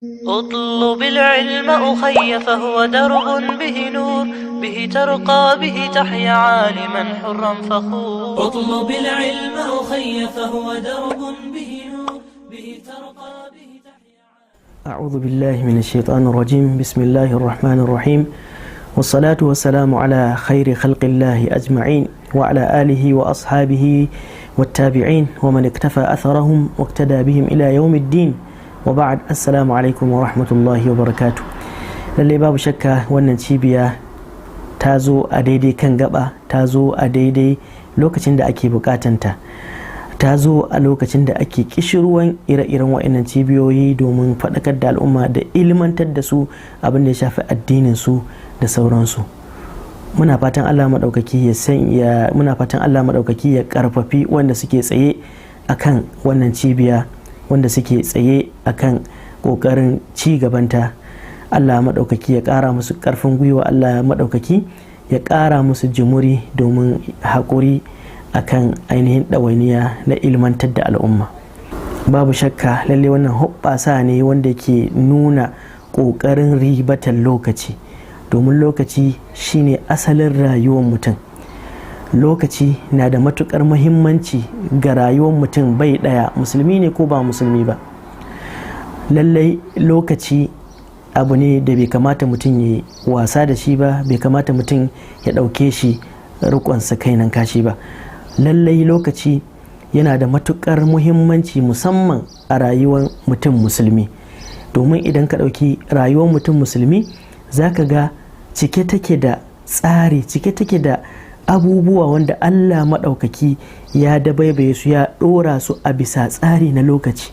اطلب العلم أخي فهو درب به نور، به ترقى به تحيا عالما حرا فخور. اطلب العلم أخي فهو درب به نور، به ترقى به تحيا. أعوذ بالله من الشيطان الرجيم. بسم الله الرحمن الرحيم، والصلاة والسلام على خير خلق الله أجمعين وعلى آله وأصحابه والتابعين ومن اكتفى أثرهم واقتدى بهم إلى يوم الدين. وبعد، السلام عليكم ورحمة الله وبركاته. lallai babu shakka wannan cibiya ta zo a daidai kan gaba, ta zo a daidai lokacin da ake bukatanta, ta zo a lokacin da ake kishirwan ire-iren wa'annan cibiyoyi domin faɗakar da al'umma da ilmantar da su abin da ya shafi addinin su da sauransu. Muna fatan Allah maɗaukaki ya karfafi wanda suke tsaye akan wannan cibiya, wanda suke tsaye akan ƙoƙarin ci gabanta. Allah maɗaukaki ya ƙara musu ƙarfin gwiwa, Allah maɗaukaki ya ƙara musu jimuri domin haƙuri akan ainihin ɗawainiya na ilmantar da al'umma. Babu shakka lalle wannan hoɓɓasa ne wanda ke nuna ƙoƙarin ribatar lokaci, domin lokaci shine asalin rayuwar mutum. Lokaci na da matuƙar muhimmanci ga rayuwar mutum bai ɗaya, musulmi ne ko ba musulmi ba. Lallai lokaci abu ne da bai kamata mutum ya wasa da shi ba, bai kamata mutum ya ɗauke shi riƙonsa kainan kashi ba. Lallai lokaci yana da matuƙar muhimmanci musamman a rayuwar mutum musulmi, domin idan ka ɗauki rayuwar mutum musulmi za ka ga cike take da tsari, cike take da abubuwa wanda Allah maɗaukaki ya dabaibaye su, ya ɗora su a bisa tsari na lokaci.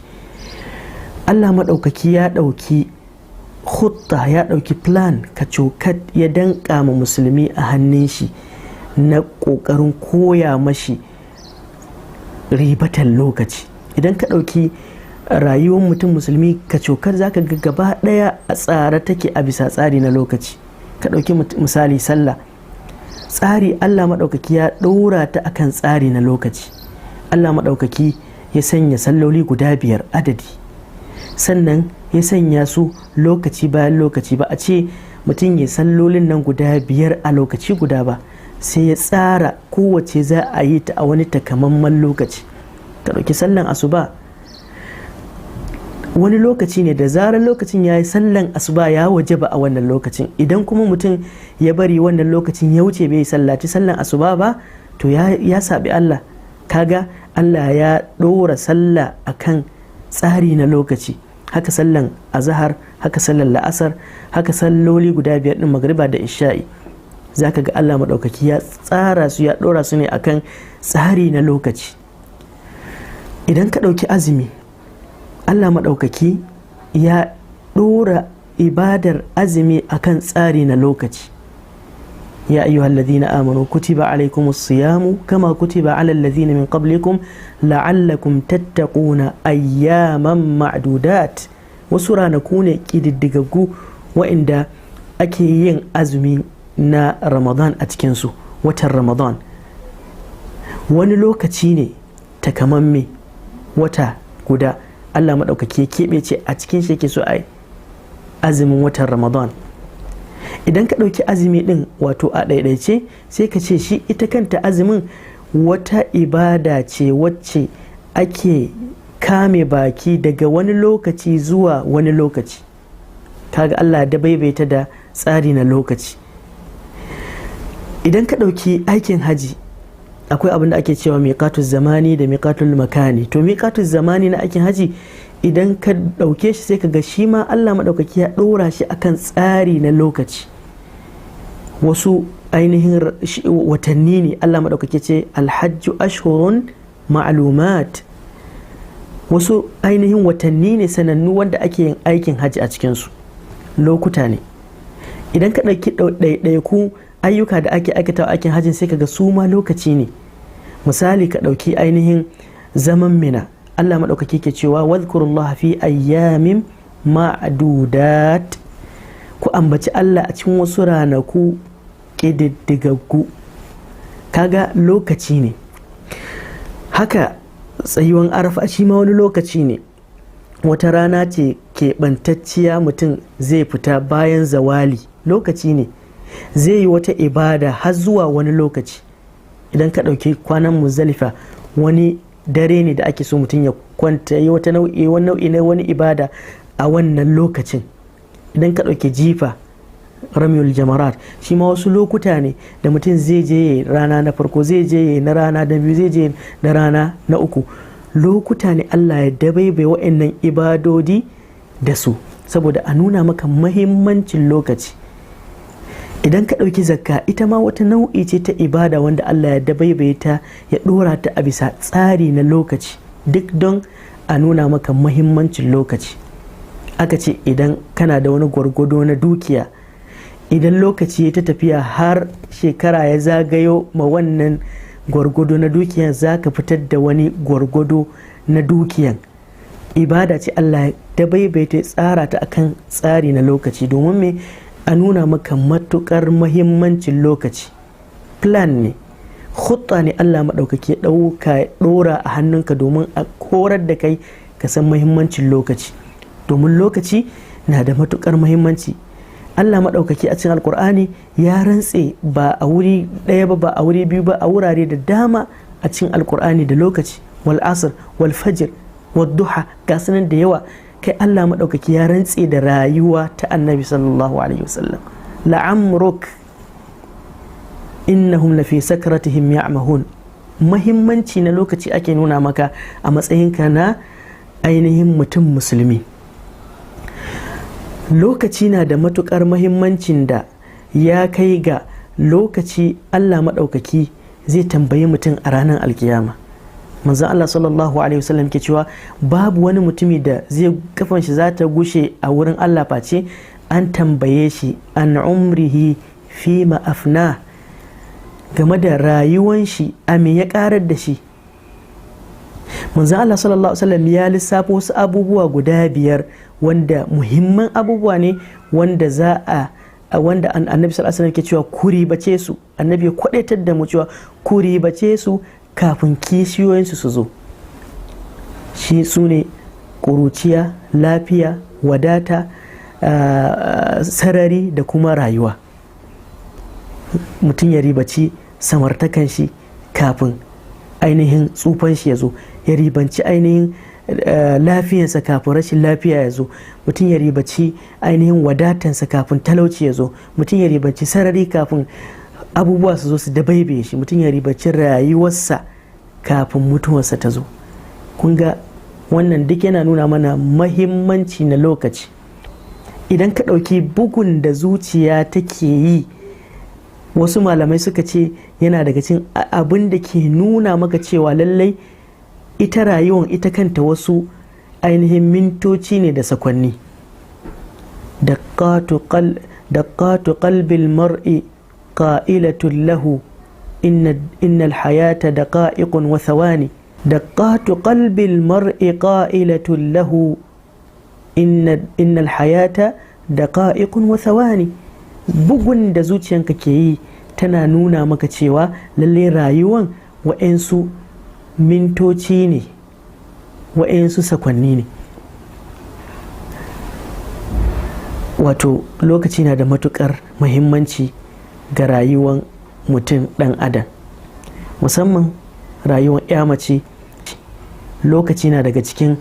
Allah maɗaukaki ya ɗauki hutta, ya ɗauki plan kacokat ya danƙa ma musulmi a hannun shi na ƙoƙarin koya mashi ribatan lokaci. Idan ka ɗauki rayuwar mutum musulmi kacokat za ka ga gaba ɗaya a tsare take a bisa tsari na lokaci. Ka ɗauki misali sallah, tsari Allah maɗaukaki ya ɗora ta akan tsari na lokaci. Allah maɗaukaki ya sanya salloli guda 5 adadi, sannan ya sanya su lokaci bayan lokaci. Ba a ce mutum ya sallolin nan guda 5 a lokaci guda ba, sai ya tsara kowace za a yi ta a wani takamaiman lokaci. Ka ɗauki sallan asuba, wani lokaci ne da zarar lokacin ya yi sallan asuba ya waje ba a wannan lokacin. Idan kuma mutum ya bari wannan lokacin ya wuce bai sallaci sallan asuba ba, to ya saɓi Allah. Kaga Allah ya ɗora sallah akan tsari na lokaci. Haka sallan azahar, haka sallan la'asar, haka salloli guda 5 ɗin magriba da isha'i. Za ka ga Allah maɗaukaki ya tsara su, ya ɗora su ne akan tsari na lokaci. Idan ka ɗauki azumi, Allah maɗaukaki ya ɗora ibadar azumi akan tsari na lokaci. Ya ayyuhal ladhina amanu kutiba alaykumus siyamu kama kutiba alal ladhina min qablikum la'allakum tattaquna ayyaman ma'dudat. Wasu ranaku ne ƙididdigaggu wa'inda ake yin azumi na Ramadan a cikinsu, watan Ramadan. Wani lokaci ne takamamme, wata guda Allah maɗaukaki ya keɓe ce a cikin shi yake so a azumin watan Ramadan. Idan ka ɗauki azumi ɗin wato a ɗaiɗaice, sai ka ce shi ita kanta azumin wata ibada ce wacce ake kame baki daga wani lokaci zuwa wani lokaci. Kaga Allah da baibaita da tsari na lokaci. Idan ka ɗauki aikin haji, akwai abin da ake cewa miƙatul zamani da miƙatul makani. To miƙatul zamani na aikin haji idan ka ɗauke shi sai ka ga shi ma Allah maɗaukaki ya ɗora shi akan tsari na lokaci. Wasu ainihin watanni ne Allah maɗaukaki ce alhajju ashhurun ma'lumat. Wasu ainihin watanni ne sanannu wanda ake yin aikin haji a cikinsu, lokuta ne. Idan ka ɗauki ɗaiɗaiku ayyuka da ake aikata aikin hajjin sai ka ga su ma lokaci ne. Misali, ka ɗauki ainihin zaman Mina, Allah maɗaukaki ke cewa wadhkurullaha fi ayyamin ma'dudat. Ku ambaci Allah a cikin wasu ranaku ƙididdigaggu. Kaga lokaci ne. Haka tsayuwan Arafa shi ma wani lokaci ne. wata rana ce keɓantacciya mutum zai fita bayan zawali, lokaci ne zai yi wata ibada har zuwa wani lokaci. Idan ka ɗauki kwanan Muzdalifa, wani dare ne da ake so mutum ya kwanta yi wata nau'i na wani ibada a wannan lokacin. Idan ka ɗauki jifa, ramyul jamarat, shi ma wasu lokuta ne da mutum zai je rana na farko, zai je na rana na biyu, zai je na rana na uku. Lokuta ne Allah ya dabaibai wa'annan ibadodi da su, saboda a nuna maka mahimmancin lokaci. Idan ka ɗauki zakka, ita ma wata nau'i ce ta ibada wanda Allah ya dabaibai ta, ya ɗora ta a bisa tsari na lokaci, duk don a nuna maka mahimmancin lokaci. Aka ce idan kana da wani gwargwado na dukiya, idan lokaci ya ta tafiya har shekara ya zagayo ma wannan gwargwado na dukiyan, za ka fitar da wani gwargwado na dukiyan. Ibada ce Allah ya dabaibaita, tsara ta akan tsari na lokaci, domin me? A nuna maka matukar mahimmancin lokaci. Plan ne, khutta ne Allah maɗaukaki ya ɗauka ya ɗora a hannunka domin a korar da kai ka san mahimmancin lokaci, domin lokaci na da matukar mahimmanci. Allah maɗaukaki a cikin Alƙur'ani ya rantse ba a wuri ɗaya ba, ba a wuri biyu ba, a wurare da dama a cikin Alƙur'ani da lokaci. Wal asr wal fajr wad duha, ga sanan da yawa. Kai Allah maɗaukaki ya rantse da rayuwa ta Annabi sallallahu alaihi wasallam. La'amruk innahum lafi sakratihim ya'mahun. Mahimmanci na lokaci ake nuna maka a matsayinka na ainihin mutum musulmi. Lokaci na da matukar mahimmancin da ya kai ga lokaci Allah maɗaukaki zai tambayi mutum a ranar alkiyama. Manzon Allah sallallahu alaihi wasallam ke cewa babu wani mutumi da zai kafan shi za ta gushe a wurin Allah face an tambaye shi an umrihi fi ma afna, game da rayuwan shi a me ya karar da shi. Manzon Allah sallallahu alaihi wasallam ya lissafa wasu abubuwa guda 5 wanda muhimman abubuwa ne wanda wanda annabi sallallahu alaihi wasallam ke cewa kuri bace su. Annabi ya kwadaitar da mu cewa kuri bace su kafin kishiyoyinsu su zo. Shi su ne ƙuruciya, lafiya, wadata, sarari da kuma rayuwa. Mutum ya ribaci samartakan shi kafin ainihin tsufan shi ya zo, ya ribanci ainihin lafiyarsa kafin rashin lafiya ya zo, mutum ya ribaci ainihin wadatansa kafin talauci ya zo, mutum ya ribaci sarari kafin abubuwa su zo su dabaibaye shi, mutum ya ribaci rayuwarsa kafin mutuwarsa ta zo. Kun ga wannan duk yana nuna mana mahimmanci na lokaci. Idan ka ɗauki bugun da zuciya take yi, wasu malamai suka ce yana daga cikin abin da ke nuna maka cewa lallai ita rayuwar ita kanta wasu ainihin mintoci ne da sakwanni. daqqatu qalbil mar'i qa'ilatun lahu innal hayata daqa'iqun wa thawani. daqqatu qalbil mar'i qa'ilatun lahu innal hayata daqa'iqun wa thawani. Bugun da zuciyanka ke yi tana nuna maka cewa lalle rayuwan wa'ensu mintoci ne, wa'ensu sakwanni ne. Wato lokaci na da matukar muhimmanci ga rayuwan mutum ɗan adam, musamman rayuwan ya mace. Lokaci na daga cikin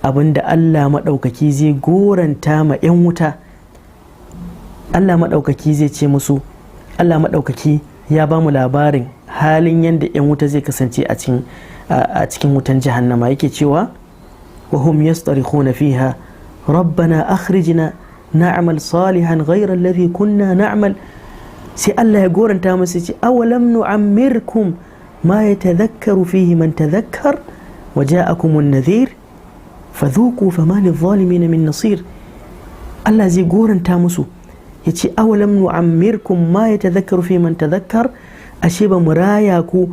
abin da Allah maɗaukaki zai goranta ma 'yan wuta. Allah maɗaukaki zai ce musu, Allah maɗaukaki ya ba mu labarin halin yadda 'yan wuta zai kasance a cikin wutan jahannama. Yake cewa wa hum yastarikhuna fiha rabbana akhrijna na'mal salihan ghayra alladhi kunna na'mal. sai Allah ya goranta musu, ce awalam nu'ammirkum ma yatadhakkaru fihi man tadhakkar wa ja'akumun nadhir fadhuqu fama lidh-dhalimin min nasir. Allah zai goranta musu ya ce awalam nu'ammirkum ma yatadhakkaru fi man tadhakkar, ashe ba mu raya ku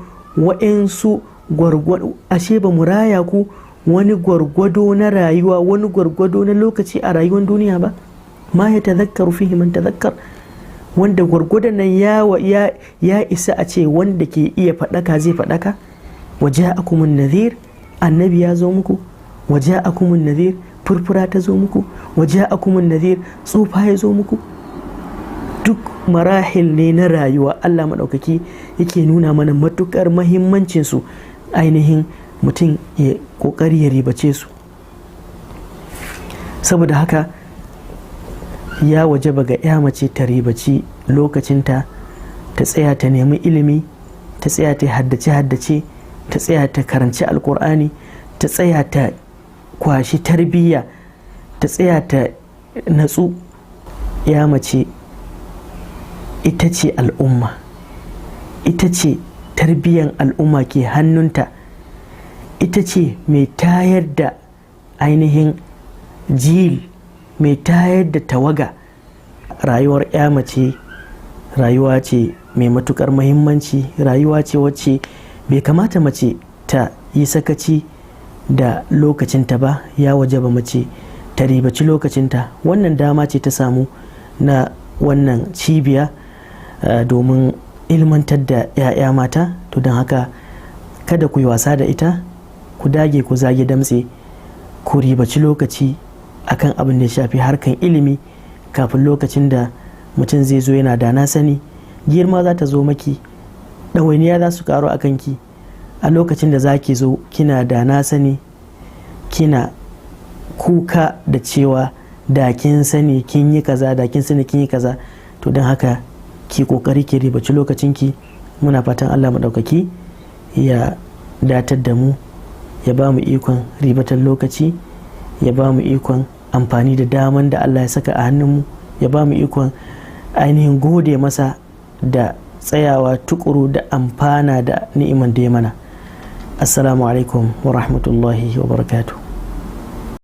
wani gwargwado na rayuwa, wani gwargwado na lokaci a rayuwar duniya ba. Ma yatadhakkaru fihi man tadhakkar, wanda gwargwadon nan ya isa a ce wanda ke iya faɗaka zai faɗaka. Waja'akumun nadhir, annabi ya zo muku. Waja'akumun nadhir, furfura ta zo muku, waja'akumun nadhir tsufa ya zo muku. Duk marahil ne na rayuwa Allah maɗaukaki yake nuna mana matuƙar mahimmancinsu, ainihin mutum ya ƙoƙari ya ribace su. Saboda haka ya wajaba ga ya mace ta ribaci lokacinta, ta tsaya ta nemi ilimi, ta tsaya ta haddace ta tsaya ta karanci alkur'ani, ta tsaya ta kwashi tarbiyya, ta tsaya ta natsu. Ya mace ita ce al'umma, ita ce tarbiyyan al'umma ke hannunta, ita ce mai tayar da ainihin jil, mai tayar da tawaga. Rayuwar ya mace rayuwa ce mai matukar mahimmanci, rayuwa ce wacce bai kamata mace ta yi sakaci da lokacinta ba. Ya wajaba mace ta ribaci lokacinta. Wannan dama ce ta samu na wannan cibiya domin ilmantar da 'ya'ya mata, to don haka kada ku yi wasa da ita, ku dage ku zage damtse, ku ribaci lokaci akan abin da ya shafi harkan ilimi kafin lokacin da mutum zai zo yana da na sani. Girma za ta zo maki, ɗawainiya za su karo a kanki a lokacin da za ki zo kina da na sani, kina kuka da cewa da kin sani kin yi kaza, da kin sani kin yi kaza. To don haka ki kokari ki ribaci lokacinki. Muna fatan Allah maɗaukaki ya datar da mu, ya ba mu ikon ribatar lokaci, ya ba mu ikon amfani da daman da Allah ya saka a hannunmu, ya ba mu ikon ainihin gode masa da tsayawa tukuru da amfana da ni'iman da ya mana. Assalamu alaikum wa rahmatullahi wa barakatuh.